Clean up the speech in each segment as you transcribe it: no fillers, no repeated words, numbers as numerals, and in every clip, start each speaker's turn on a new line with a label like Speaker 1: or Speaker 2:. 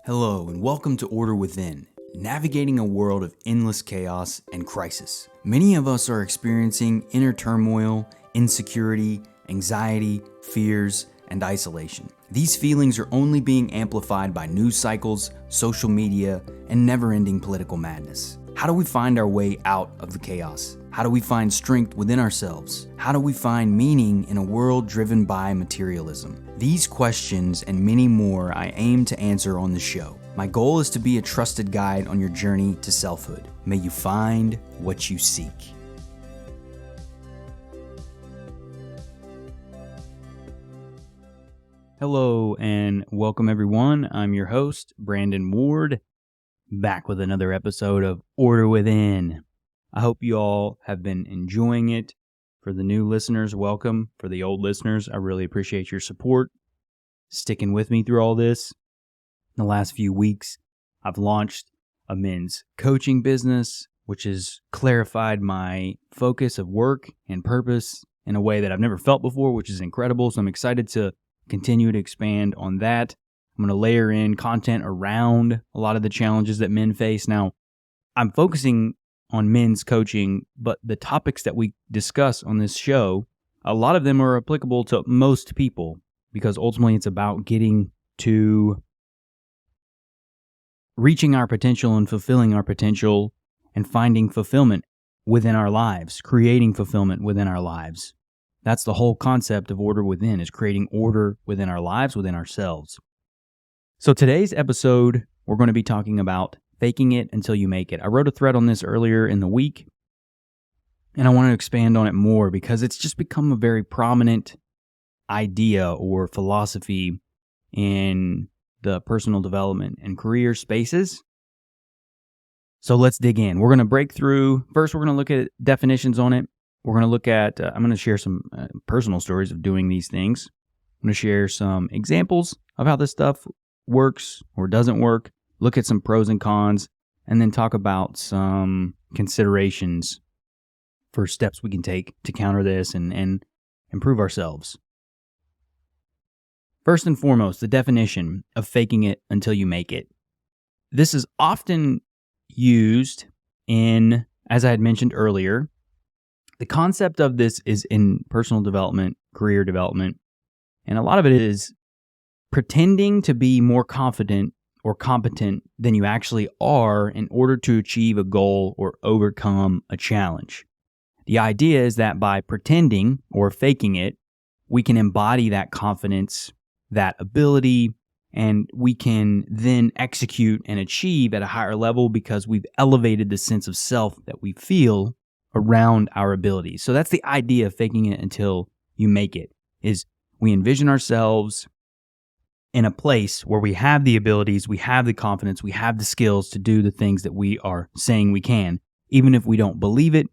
Speaker 1: Hello and welcome to Order Within, navigating a world of endless chaos and crisis. Many of us are experiencing inner turmoil, insecurity, anxiety, fears, and isolation. These feelings are only being amplified by news cycles, social media, and never-ending political madness. How do we find our way out of the chaos? How do we find strength within ourselves? How do we find meaning in a world driven by materialism? These questions and many more I aim to answer on the show. My goal is to be a trusted guide on your journey to selfhood. May you find what you seek. Hello and welcome everyone. I'm your host, Brandon Ward, back with another episode of Order Within. I hope you all have been enjoying it. For the new listeners, welcome. For the old listeners, I really appreciate your support, sticking with me through all this. In the last few weeks, I've launched a men's coaching business, which has clarified my focus of work and purpose in a way that I've never felt before, which is incredible. So I'm excited to continue to expand on that. I'm going to layer in content around a lot of the challenges that men face. Now, I'm focusing on men's coaching, but the topics that we discuss on this show, a lot of them are applicable to most people because ultimately it's about getting to reaching our potential and fulfilling our potential and finding fulfillment within our lives, creating fulfillment within our lives. That's the whole concept of Order Within, is creating order within our lives, within ourselves. So today's episode, we're going to be talking about faking it until you make it. I wrote a thread on this earlier in the week, and I want to expand on it more because it's just become a very prominent idea or philosophy in the personal development and career spaces. So let's dig in. We're going to break through. First, we're going to look at definitions on it. We're going to look at, I'm going to share some personal stories of doing these things. I'm going to share some examples of how this stuff works or doesn't work, look at some pros and cons, and then talk about some considerations for steps we can take to counter this and improve ourselves. First and foremost, the definition of faking it until you make it. This is often used in, as I had mentioned earlier, the concept of this is in personal development, career development, and a lot of it is pretending to be more confident or competent than you actually are in order to achieve a goal or overcome a challenge. The idea is that by pretending or faking it, we can embody that confidence, that ability, and we can then execute and achieve at a higher level because we've elevated the sense of self that we feel around our abilities. So that's the idea of faking it until you make it, is we envision ourselves in a place where we have the abilities, we have the confidence, we have the skills to do the things that we are saying we can. Even if we don't believe it,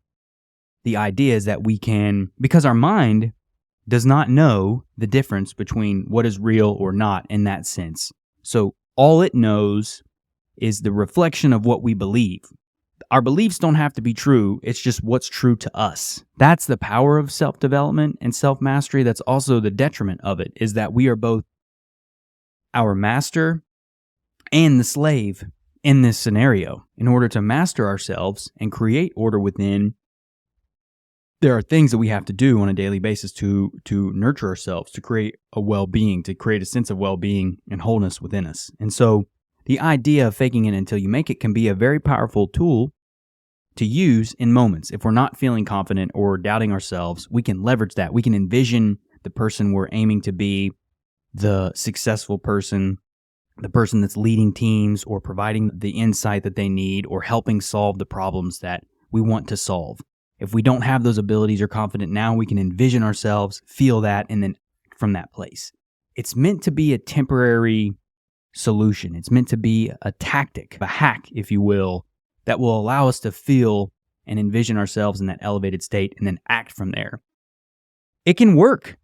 Speaker 1: the idea is that we can, because our mind does not know the difference between what is real or not in that sense. So all it knows is the reflection of what we believe. Our beliefs don't have to be true. It's just what's true to us. That's the power of self-development and self-mastery. That's also the detriment of it, is that we are both our master and the slave in this scenario. In order to master ourselves and create order within, there are things that we have to do on a daily basis to nurture ourselves, to create a well-being, to create a sense of well-being and wholeness within us. And so the idea of faking it until you make it can be a very powerful tool to use in moments. If we're not feeling confident or doubting ourselves, we can leverage that. We can envision the person we're aiming to be, the successful person, the person that's leading teams or providing the insight that they need or helping solve the problems that we want to solve. If we don't have those abilities or confident now, we can envision ourselves, feel that, and then from that place. It's meant to be a temporary solution. It's meant to be a tactic, a hack, if you will, that will allow us to feel and envision ourselves in that elevated state and then act from there. It can work.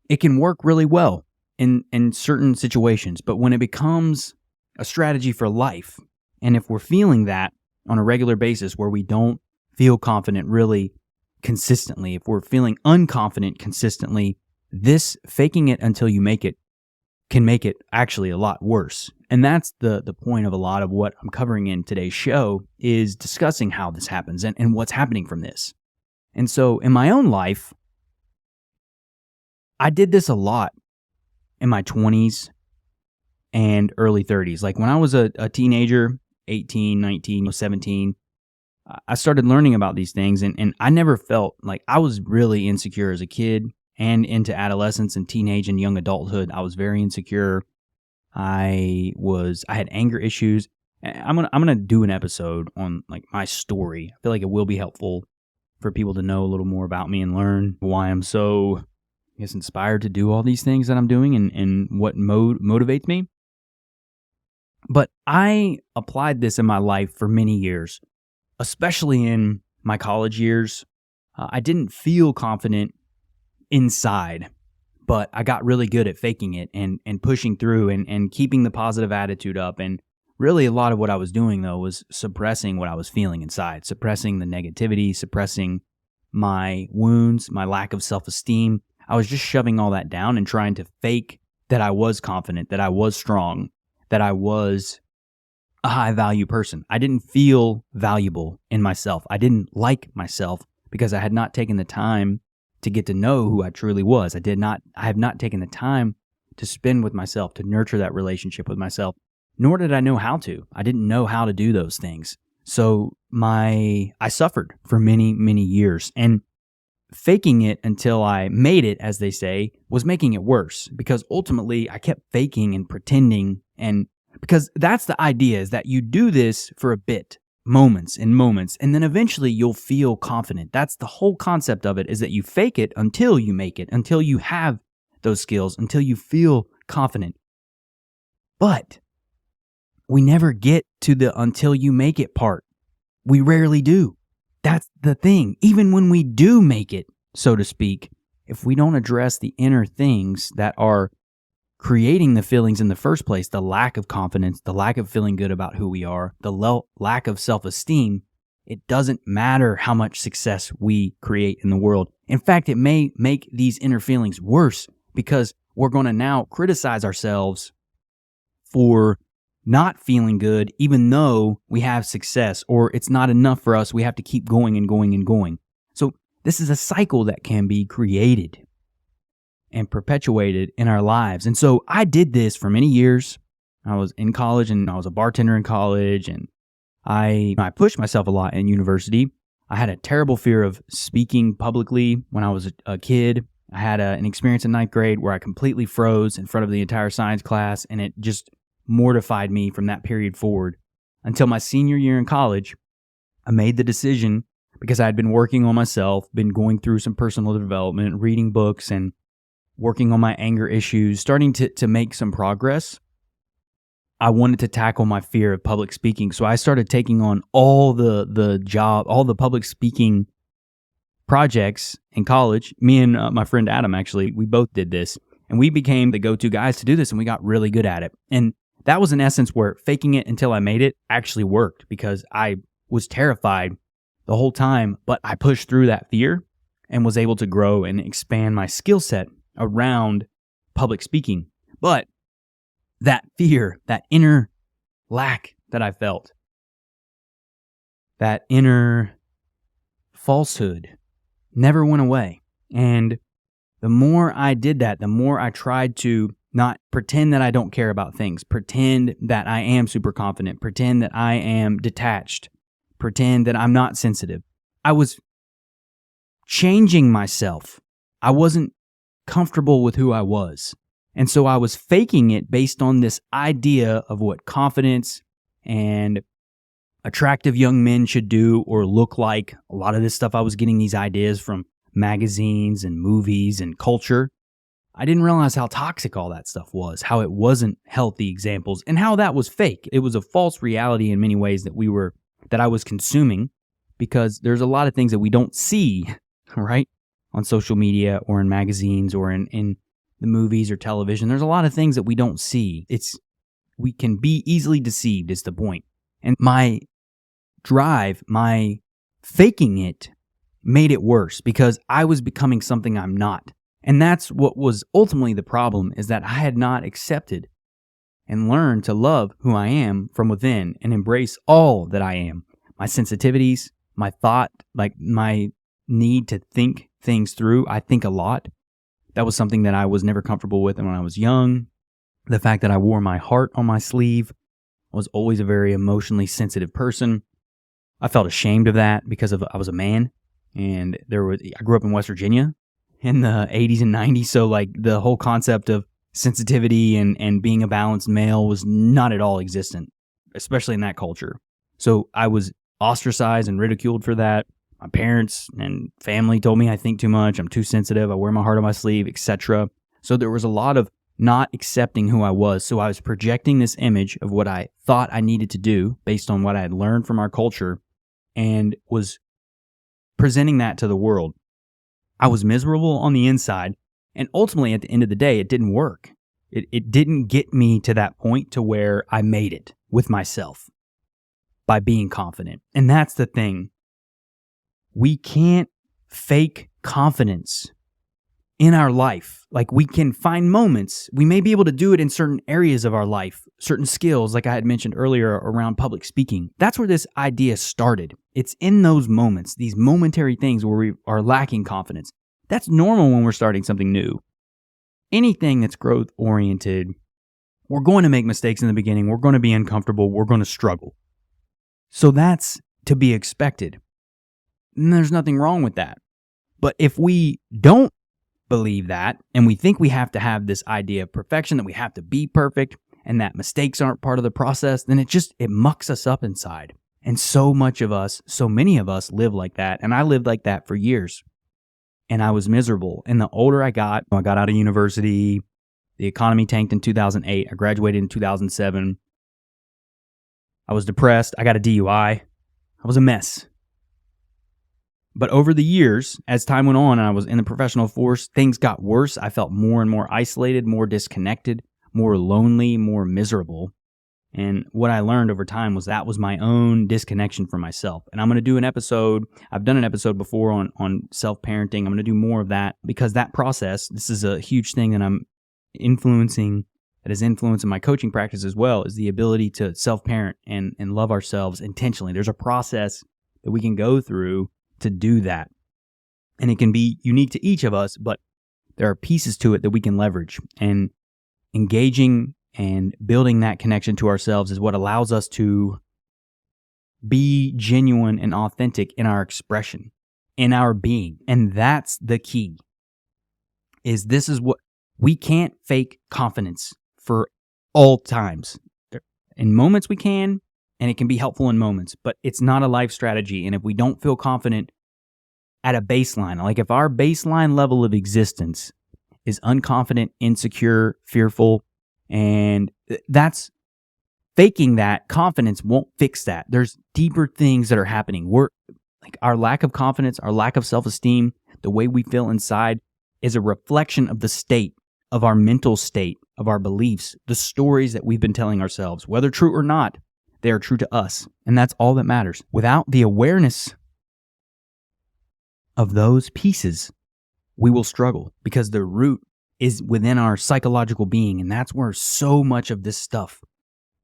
Speaker 1: It can work really well in certain situations, but when it becomes a strategy for life, and if we're feeling that on a regular basis where we don't feel confident really consistently, if we're feeling unconfident consistently, this faking it until you make it can make it actually a lot worse. And that's the point of a lot of what I'm covering in today's show, is discussing how this happens and what's happening from this. And so in my own life, I did this a lot in my 20s and early 30s. Like when I was a teenager, 18, 19, 17, I started learning about these things, and I never felt like I was really insecure as a kid and into adolescence and teenage and young adulthood. I was very insecure. I had anger issues. I'm gonna do an episode on like my story. I feel like it will be helpful for people to know a little more about me and learn why I'm so, I guess, inspired to do all these things that I'm doing and what motivates me. But I applied this in my life for many years, especially in my college years. I didn't feel confident inside, but I got really good at faking it and pushing through and keeping the positive attitude up. And really a lot of what I was doing, though, was suppressing what I was feeling inside, suppressing the negativity, suppressing my wounds, my lack of self-esteem. I was just shoving all that down and trying to fake that I was confident, that I was strong, that I was a high-value person. I didn't feel valuable in myself. I didn't like myself because I had not taken the time to get to know who I truly was. I have not taken the time to spend with myself, to nurture that relationship with myself, nor did I know how to. I didn't know how to do those things. So I suffered for many, many years, and faking it until I made it, as they say, was making it worse, because ultimately I kept faking and pretending, and because that's the idea, is that you do this for a bit, moments, and then eventually you'll feel confident. That's the whole concept of it, is that you fake it until you make it, until you have those skills, until you feel confident. But we never get to the until you make it part. We rarely do. That's the thing. Even when we do make it, so to speak, if we don't address the inner things that are creating the feelings in the first place, the lack of confidence, the lack of feeling good about who we are, the lack of self-esteem, it doesn't matter how much success we create in the world. In fact, it may make these inner feelings worse, because we're going to now criticize ourselves for not feeling good, even though we have success, or it's not enough for us. We have to keep going and going and going. So this is a cycle that can be created and perpetuated in our lives. And so I did this for many years. I was in college, and I was a bartender in college, and I pushed myself a lot in university. I had a terrible fear of speaking publicly when I was a kid. I had an experience in ninth grade where I completely froze in front of the entire science class, and it just mortified me from that period forward. Until my senior year in college, I made the decision, because I had been working on myself, been going through some personal development, reading books, and working on my anger issues, starting to make some progress. I wanted to tackle my fear of public speaking. So I started taking on all the public speaking projects in college. Me and my friend Adam, actually, we both did this, and we became the go-to guys to do this, and we got really good at it. And that was in essence where faking it until I made it actually worked, because I was terrified the whole time, but I pushed through that fear and was able to grow and expand my skill set around public speaking. But that fear, that inner lack that I felt, that inner falsehood never went away. And the more I did that, the more I tried to not pretend that I don't care about things, pretend that I am super confident, pretend that I am detached, pretend that I'm not sensitive. I was changing myself. I wasn't comfortable with who I was. And so I was faking it based on this idea of what confidence and attractive young men should do or look like. A lot of this stuff, I was getting these ideas from magazines and movies and culture. I didn't realize how toxic all that stuff was, how it wasn't healthy examples, and how that was fake. It was a false reality in many ways that I was consuming, because there's a lot of things that we don't see, right? On social media or in magazines or in the movies or television. There's a lot of things that we don't see. We can be easily deceived is the point. And my drive, my faking it made it worse, because I was becoming something I'm not. And that's what was ultimately the problem, is that I had not accepted and learned to love who I am from within and embrace all that I am. My sensitivities, my thought, like my need to think things through. I think a lot. That was something that I was never comfortable with when I was young. The fact that I wore my heart on my sleeve. I was always a very emotionally sensitive person. I felt ashamed of that because I was a man, and I grew up in West Virginia in the 80s and 90s, so like the whole concept of sensitivity and being a balanced male was not at all existent, especially in that culture. So I was ostracized and ridiculed for that. My parents and family told me I think too much, I'm too sensitive, I wear my heart on my sleeve, etc. So there was a lot of not accepting who I was. So I was projecting this image of what I thought I needed to do based on what I had learned from our culture and was presenting that to the world. I was miserable on the inside, and ultimately at the end of the day, it didn't work. It didn't get me to that point to where I made it with myself by being confident. And that's the thing. We can't fake confidence in our life. Like, we can find moments. We may be able to do it in certain areas of our life, certain skills, like I had mentioned earlier around public speaking. That's where this idea started. It's in those moments, these momentary things where we are lacking confidence. That's normal when we're starting something new. Anything that's growth oriented, we're going to make mistakes in the beginning. We're going to be uncomfortable. We're going to struggle. So that's to be expected. And there's nothing wrong with that. But if we don't believe that, and we think we have to have this idea of perfection, that we have to be perfect, and that mistakes aren't part of the process, then it mucks us up inside. And so many of us live like that. And I lived like that for years. And I was miserable. And the older I got out of university, the economy tanked in 2008. I graduated in 2007. I was depressed. I got a DUI. I was a mess. But over the years, as time went on and I was in the professional force, things got worse. I felt more and more isolated, more disconnected, more lonely, more miserable. And what I learned over time was that was my own disconnection from myself. And I'm going to do an episode. I've done an episode before on self-parenting. I'm going to do more of that because that process, this is a huge thing that I'm influencing, that is influencing my coaching practice as well, is the ability to self-parent and love ourselves intentionally. There's a process that we can go through to do that. And it can be unique to each of us, but there are pieces to it that we can leverage. And engaging and building that connection to ourselves is what allows us to be genuine and authentic in our expression, in our being. And that's the key. This is what we can't fake confidence for all times. In moments we can, and it can be helpful in moments, but it's not a life strategy. And if we don't feel confident at a baseline, like if our baseline level of existence is unconfident, insecure, fearful, and that's faking that, confidence won't fix that. There's deeper things that are happening. Our lack of confidence, our lack of self-esteem, the way we feel inside is a reflection of the state, of our mental state, of our beliefs, the stories that we've been telling ourselves. Whether true or not, they are true to us. And that's all that matters. Without the awareness of those pieces, we will struggle because the root is within our psychological being. And that's where so much of this stuff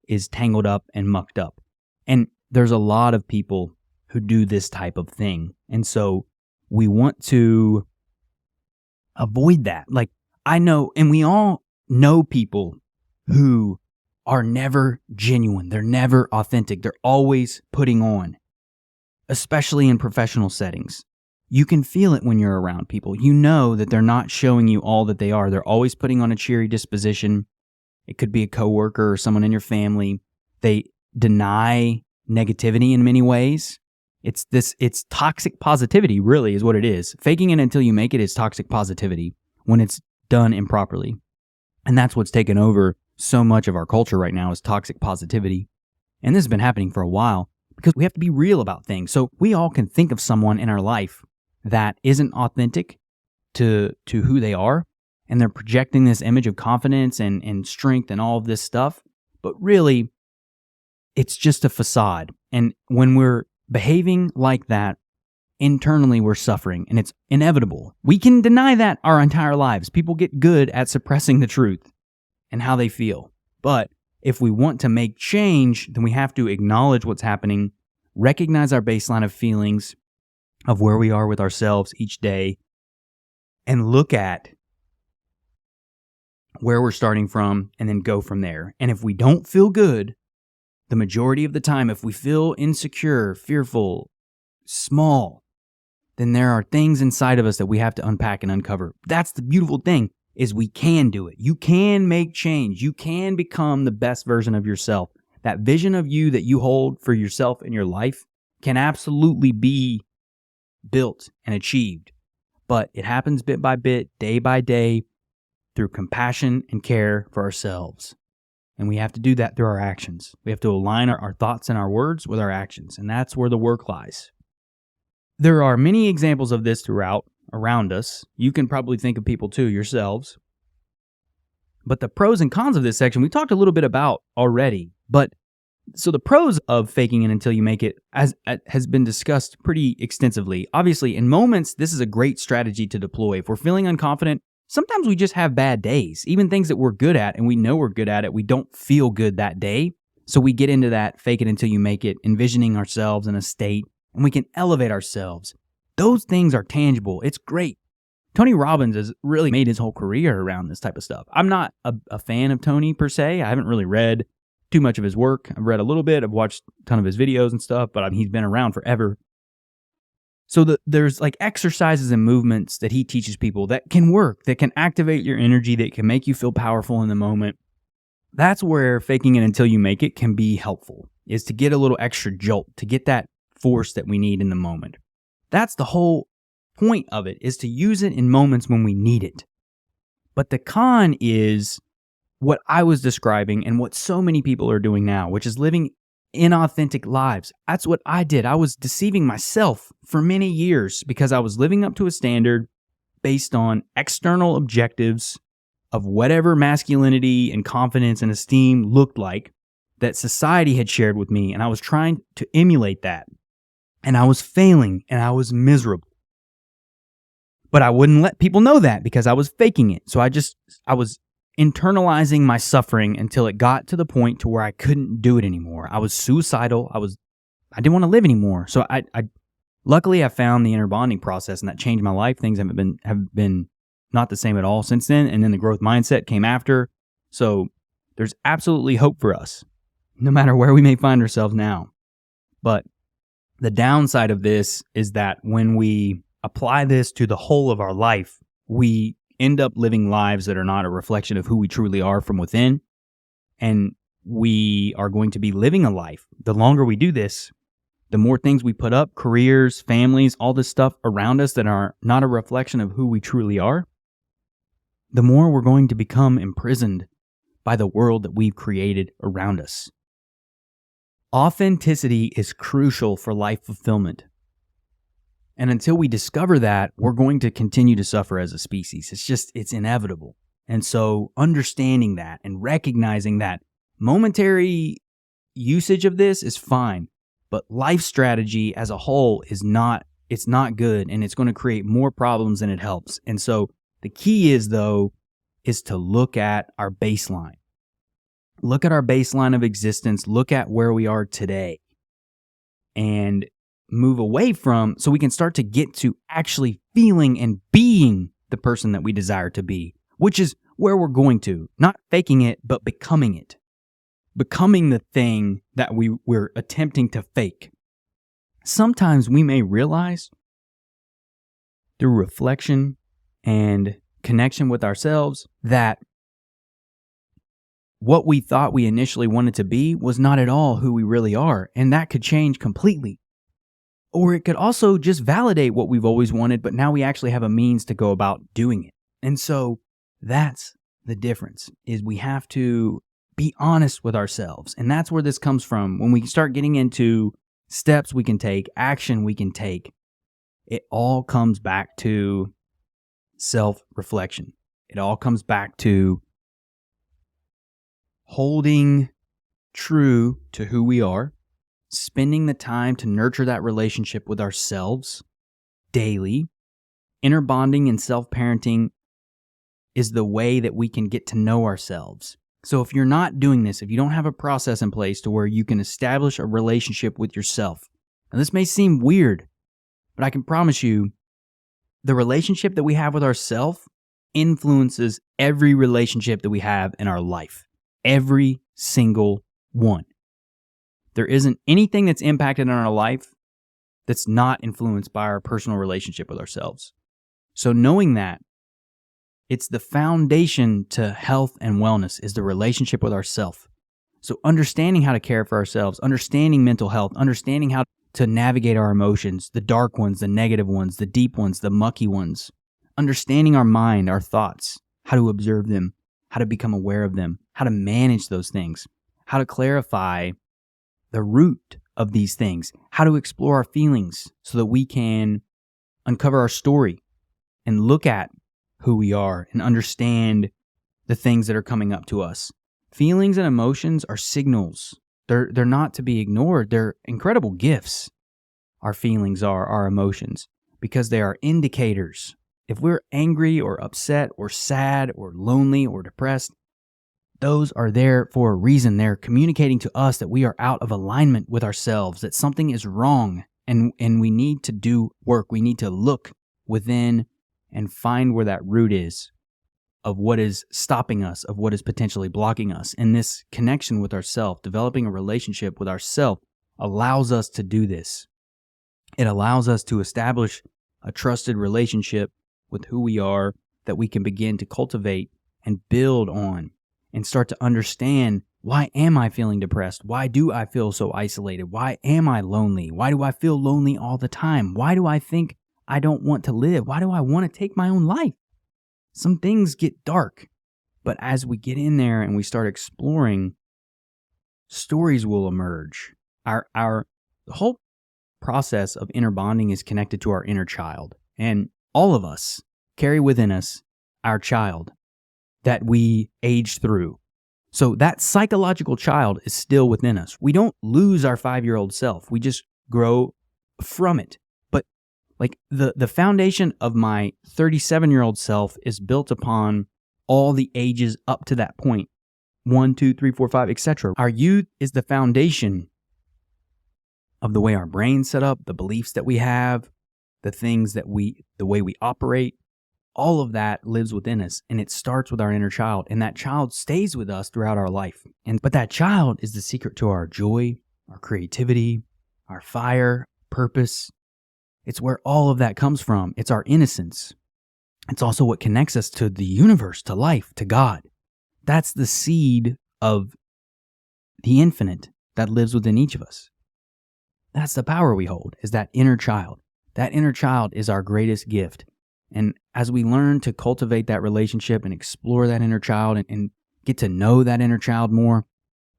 Speaker 1: is tangled up and mucked up. And there's a lot of people who do this type of thing. And so we want to avoid that. Like, I know, and we all know people who are never genuine. They're never authentic. They're always putting on, especially in professional settings. You can feel it when you're around people. You know that they're not showing you all that they are. They're always putting on a cheery disposition. It could be a coworker or someone in your family. They deny negativity in many ways. It's toxic positivity, really, is what it is. Faking it until you make it is toxic positivity when it's done improperly. And that's what's taken over so much of our culture right now, is toxic positivity. And this has been happening for a while because we have to be real about things. So we all can think of someone in our life that isn't authentic to who they are, and they're projecting this image of confidence and strength and all of this stuff. But really, it's just a facade. And when we're behaving like that internally we're suffering and it's inevitable. We can deny that our entire lives. People get good at suppressing the truth and how they feel. But if we want to make change, then we have to acknowledge what's happening, recognize our baseline of feelings of where we are with ourselves each day, and look at where we're starting from and then go from there. And if we don't feel good, the majority of the time, if we feel insecure, fearful, small, then there are things inside of us that we have to unpack and uncover. That's the beautiful thing, is we can do it. You can make change. You can become the best version of yourself. That vision of you that you hold for yourself in your life can absolutely be built and achieved. But it happens bit by bit, day by day, through compassion and care for ourselves. And we have to do that through our actions. We have to align our thoughts and our words with our actions. And that's where the work lies. There are many examples of this throughout around us. You can probably think of people too yourselves. But the pros and cons of this section, we talked a little bit about already. But so the pros of faking it until you make it has been discussed pretty extensively. Obviously, in moments, this is a great strategy to deploy. If we're feeling unconfident, sometimes we just have bad days. Even things that we're good at and we know we're good at it, we don't feel good that day. So we get into that fake it until you make it, envisioning ourselves in a state, and we can elevate ourselves. Those things are tangible. It's great. Tony Robbins has really made his whole career around this type of stuff. I'm not a fan of Tony per se. I haven't really read too much of his work. I've read a little bit. I've watched a ton of his videos and stuff, but he's been around forever. So there's like exercises and movements that he teaches people that can work, that can activate your energy, that can make you feel powerful in the moment. That's where faking it until you make it can be helpful, is to get a little extra jolt, to get that force that we need in the moment. That's the whole point of it, is to use it in moments when we need it. But the con is what I was describing and what so many people are doing now, which is living inauthentic lives. That's what I did. I was deceiving myself for many years because I was living up to a standard based on external objectives of whatever masculinity and confidence and esteem looked like that society had shared with me. And I was trying to emulate that. And I was failing and I was miserable. But I wouldn't let people know that because I was faking it. So I was internalizing my suffering until it got to the point to where I couldn't do it anymore. I was suicidal. I didn't want to live anymore. So I luckily I found the inner bonding process, and that changed my life. Things have been not the same at all since then. And then the growth mindset came after. So there's absolutely hope for us, no matter where we may find ourselves now. But the downside of this is that when we apply this to the whole of our life, we end up living lives that are not a reflection of who we truly are from within. And we are going to be living a life. The longer we do this, the more things we put up, careers, families, all this stuff around us that are not a reflection of who we truly are, the more we're going to become imprisoned by the world that we've created around us. Authenticity is crucial for life fulfillment. And until we discover that, we're going to continue to suffer as a species. It's inevitable. And so understanding that and recognizing that momentary usage of this is fine, but life strategy as a whole it's not good, and it's going to create more problems than it helps. And so the key is to look at our baseline. Look at our baseline of existence. Look at where we are today. And move away from, so we can start to get to actually feeling and being the person that we desire to be, which is where we're going to, not faking it, but becoming it. Becoming the thing that we're attempting to fake. Sometimes we may realize through reflection and connection with ourselves that what we thought we initially wanted to be was not at all who we really are, and that could change completely. Or it could also just validate what we've always wanted, but now we actually have a means to go about doing it. And so that's the difference, is we have to be honest with ourselves. And that's where this comes from. When we start getting into steps we can take, action we can take, it all comes back to self-reflection. It all comes back to holding true to who we are, spending the time to nurture that relationship with ourselves, daily. Inner bonding and self-parenting is the way that we can get to know ourselves. So if you're not doing this, if you don't have a process in place to where you can establish a relationship with yourself, and this may seem weird, but I can promise you, the relationship that we have with ourselves influences every relationship that we have in our life. Every single one. There isn't anything that's impacted in our life that's not influenced by our personal relationship with ourselves. So knowing that, it's the foundation to health and wellness is the relationship with ourselves. So understanding how to care for ourselves, understanding mental health, understanding how to navigate our emotions, the dark ones, the negative ones, the deep ones, the mucky ones, understanding our mind, our thoughts, how to observe them, how to become aware of them, how to manage those things, how to clarify the root of these things, how to explore our feelings so that we can uncover our story and look at who we are and understand the things that are coming up to us. Feelings and emotions are signals. They're not to be ignored. They're incredible gifts. Our feelings are, our emotions, because they are indicators. If we're angry or upset or sad or lonely or depressed, those are there for a reason. They're communicating to us that we are out of alignment with ourselves, that something is wrong, and we need to do work. We need to look within and find where that root is of what is stopping us, of what is potentially blocking us. And this connection with ourselves, developing a relationship with ourselves, allows us to do this. It allows us to establish a trusted relationship with who we are that we can begin to cultivate and build on and start to understand, why am I feeling depressed? Why do I feel so isolated? Why am I lonely? Why do I feel lonely all the time? Why do I think I don't want to live? Why do I want to take my own life? Some things get dark, but as we get in there and we start exploring, stories will emerge. Our whole process of inner bonding is connected to our inner child, and all of us carry within us our child that we age through. So that psychological child is still within us. We don't lose our 5-year-old self. We just grow from it. But like the foundation of my 37-year-old self is built upon all the ages up to that point. 1, 2, 3, 4, 5, etc. Our youth is the foundation of the way our brain's set up, the beliefs that we have, the way we operate. All of that lives within us, and it starts with our inner child, and that child stays with us throughout our life. But that child is the secret to our joy, our creativity, our fire, purpose. It's where all of that comes from. It's our innocence. It's also what connects us to the universe, to life, to God. That's the seed of the infinite that lives within each of us. That's the power we hold, is that inner child. That inner child is our greatest gift. And as we learn to cultivate that relationship and explore that inner child and get to know that inner child more,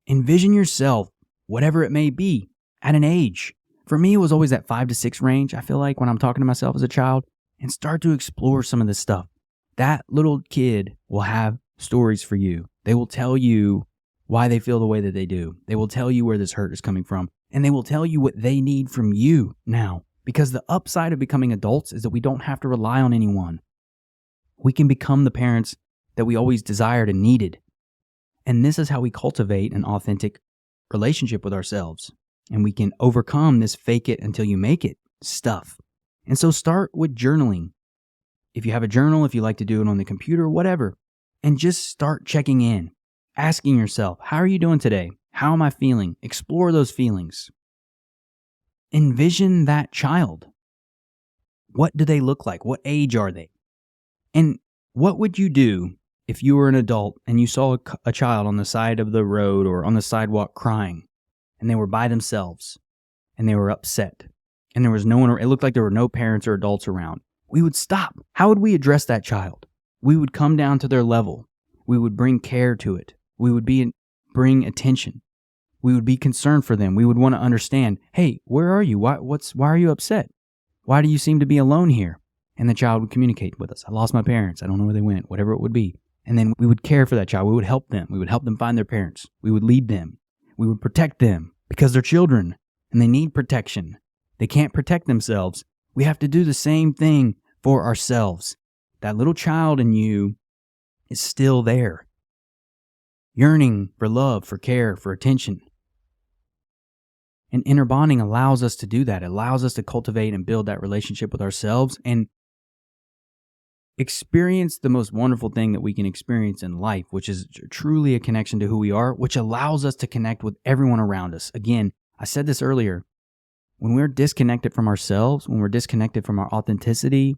Speaker 1: envision yourself, whatever it may be, at an age. For me, it was always that 5 to 6 range, I feel like, when I'm talking to myself as a child, and start to explore some of this stuff. That little kid will have stories for you. They will tell you why they feel the way that they do. They will tell you where this hurt is coming from, and they will tell you what they need from you now. Because the upside of becoming adults is that we don't have to rely on anyone. We can become the parents that we always desired and needed. And this is how we cultivate an authentic relationship with ourselves. And we can overcome this fake it until you make it stuff. And so start with journaling. If you have a journal, if you like to do it on the computer, whatever. And just start checking in. Asking yourself, how are you doing today? How am I feeling? Explore those feelings. Envision that child. What do they look like? What age are they? And what would you do if you were an adult and you saw a child on the side of the road or on the sidewalk crying, and they were by themselves and they were upset and there was no one, it looked like there were no parents or adults around? We would stop. How would we address that child? We would come down to their level. We would bring care to it. We would bring attention. We would be concerned for them. We would want to understand, hey, where are you? Why are you upset? Why do you seem to be alone here? And the child would communicate with us. I lost my parents. I don't know where they went, whatever it would be. And then we would care for that child. We would help them. We would help them find their parents. We would lead them. We would protect them because they're children and they need protection. They can't protect themselves. We have to do the same thing for ourselves. That little child in you is still there, yearning for love, for care, for attention. And inner bonding allows us to do that. It allows us to cultivate and build that relationship with ourselves and experience the most wonderful thing that we can experience in life, which is truly a connection to who we are, which allows us to connect with everyone around us. Again, I said this earlier, when we're disconnected from ourselves, when we're disconnected from our authenticity,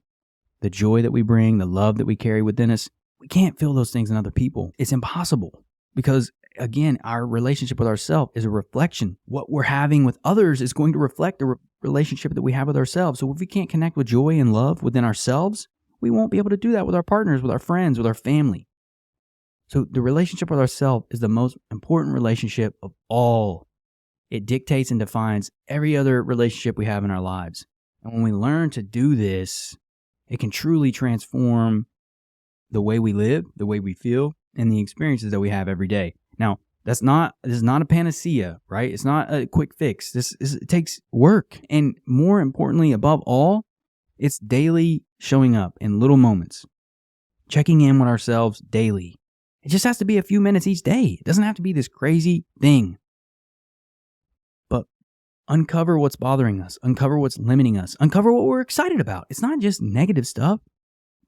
Speaker 1: the joy that we bring, the love that we carry within us, we can't feel those things in other people. It's impossible because, again, our relationship with ourselves is a reflection. What we're having with others is going to reflect the relationship that we have with ourselves. So if we can't connect with joy and love within ourselves, we won't be able to do that with our partners, with our friends, with our family. So the relationship with ourselves is the most important relationship of all. It dictates and defines every other relationship we have in our lives. And when we learn to do this, it can truly transform the way we live, the way we feel, and the experiences that we have every day. Now, this is not a panacea, right? It's not a quick fix. It takes work. And more importantly, above all, it's daily showing up in little moments, checking in with ourselves daily. It just has to be a few minutes each day. It doesn't have to be this crazy thing. But uncover what's bothering us, uncover what's limiting us, uncover what we're excited about. It's not just negative stuff.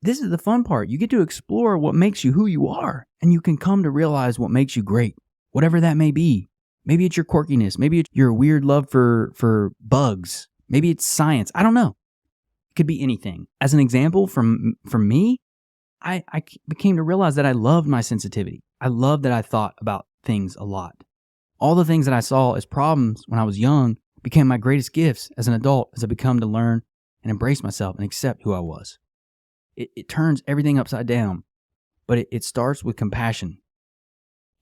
Speaker 1: This is the fun part. You get to explore what makes you who you are, and you can come to realize what makes you great, whatever that may be. Maybe it's your quirkiness. Maybe it's your weird love for bugs. Maybe it's science. I don't know. Could be anything. As an example, from me, I came to realize that I loved my sensitivity. I loved that I thought about things a lot. All the things that I saw as problems when I was young became my greatest gifts as an adult as I become to learn and embrace myself and accept who I was. It turns everything upside down, but it starts with compassion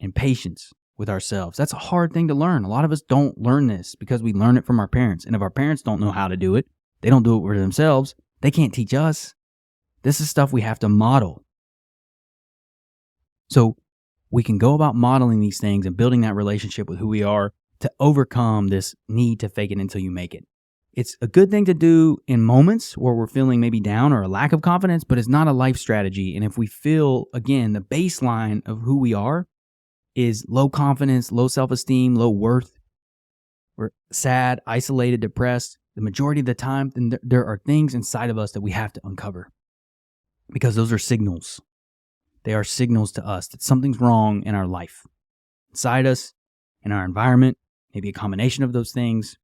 Speaker 1: and patience with ourselves. That's a hard thing to learn. A lot of us don't learn this because we learn it from our parents. And if our parents don't know how to do it, they don't do it for themselves, they can't teach us. This is stuff we have to model. So we can go about modeling these things and building that relationship with who we are to overcome this need to fake it until you make it. It's a good thing to do in moments where we're feeling maybe down or a lack of confidence, but it's not a life strategy. And if we feel, again, the baseline of who we are is low confidence, low self-esteem, low worth, we're sad, isolated, depressed, the majority of the time, then there are things inside of us that we have to uncover because those are signals. They are signals to us that something's wrong in our life, inside us, in our environment, maybe a combination of those things.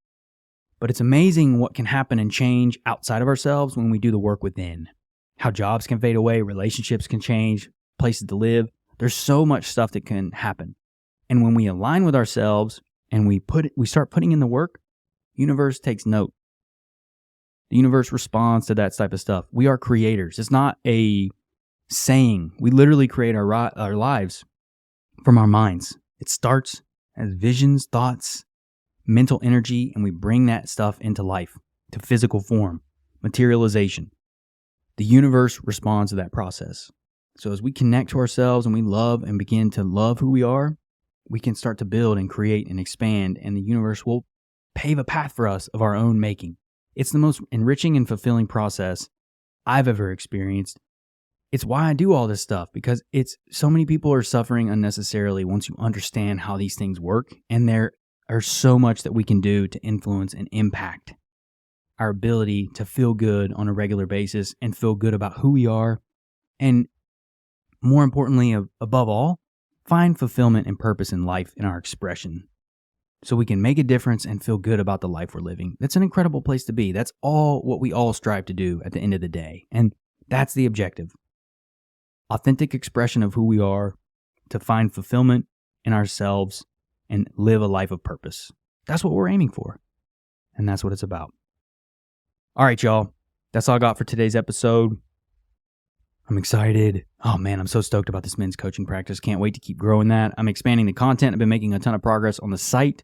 Speaker 1: But it's amazing what can happen and change outside of ourselves when we do the work within. How jobs can fade away, relationships can change, places to live. There's so much stuff that can happen. And when we align with ourselves and we start putting in the work, the universe takes note. The universe responds to that type of stuff. We are creators. It's not a saying. We literally create our lives from our minds. It starts as visions, thoughts, mental energy, and we bring that stuff into life, to physical form, materialization. The universe responds to that process. So as we connect to ourselves and we love and begin to love who we are, we can start to build and create and expand, and the universe will pave a path for us of our own making. It's the most enriching and fulfilling process I've ever experienced. It's why I do all this stuff, because it's so many people are suffering unnecessarily once you understand how these things work, and there are so much that we can do to influence and impact our ability to feel good on a regular basis and feel good about who we are. And more importantly, above all, find fulfillment and purpose in life in our expression so we can make a difference and feel good about the life we're living. That's an incredible place to be. That's all what we all strive to do at the end of the day. And that's the objective. Authentic expression of who we are, to find fulfillment in ourselves and live a life of purpose. That's what we're aiming for. And that's what it's about. All right, y'all. That's all I got for today's episode. I'm excited. Oh man, I'm so stoked about this men's coaching practice. Can't wait to keep growing that. I'm expanding the content. I've been making a ton of progress on the site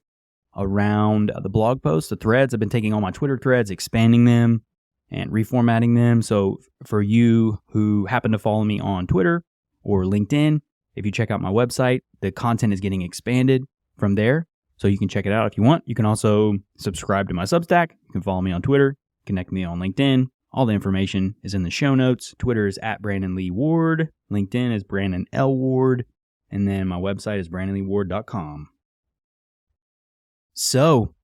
Speaker 1: around the blog posts, the threads. I've been taking all my Twitter threads, expanding them and reformatting them. So for you who happen to follow me on Twitter or LinkedIn, if you check out my website, the content is getting expanded from there. So you can check it out if you want. You can also subscribe to my Substack. You can follow me on Twitter. Connect me on LinkedIn. All the information is in the show notes. Twitter is at Brandon Lee Ward. LinkedIn is Brandon L. Ward. And then my website is brandonleeward.com. So,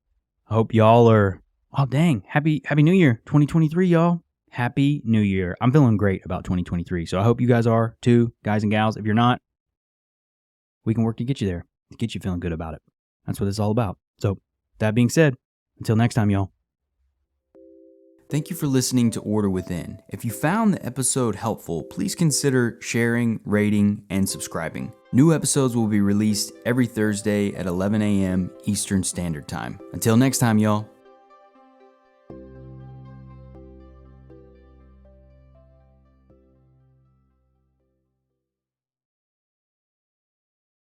Speaker 1: I hope y'all are, happy New Year, 2023, y'all. Happy New Year. I'm feeling great about 2023. So I hope you guys are too, guys and gals. If you're not, we can work to get you there, to get you feeling good about it. That's what it's all about. So, that being said, until next time, y'all. Thank you for listening to Order Within. If you found the episode helpful, please consider sharing, rating, and subscribing. New episodes will be released every Thursday at 11 a.m. Eastern Standard Time. Until next time, y'all.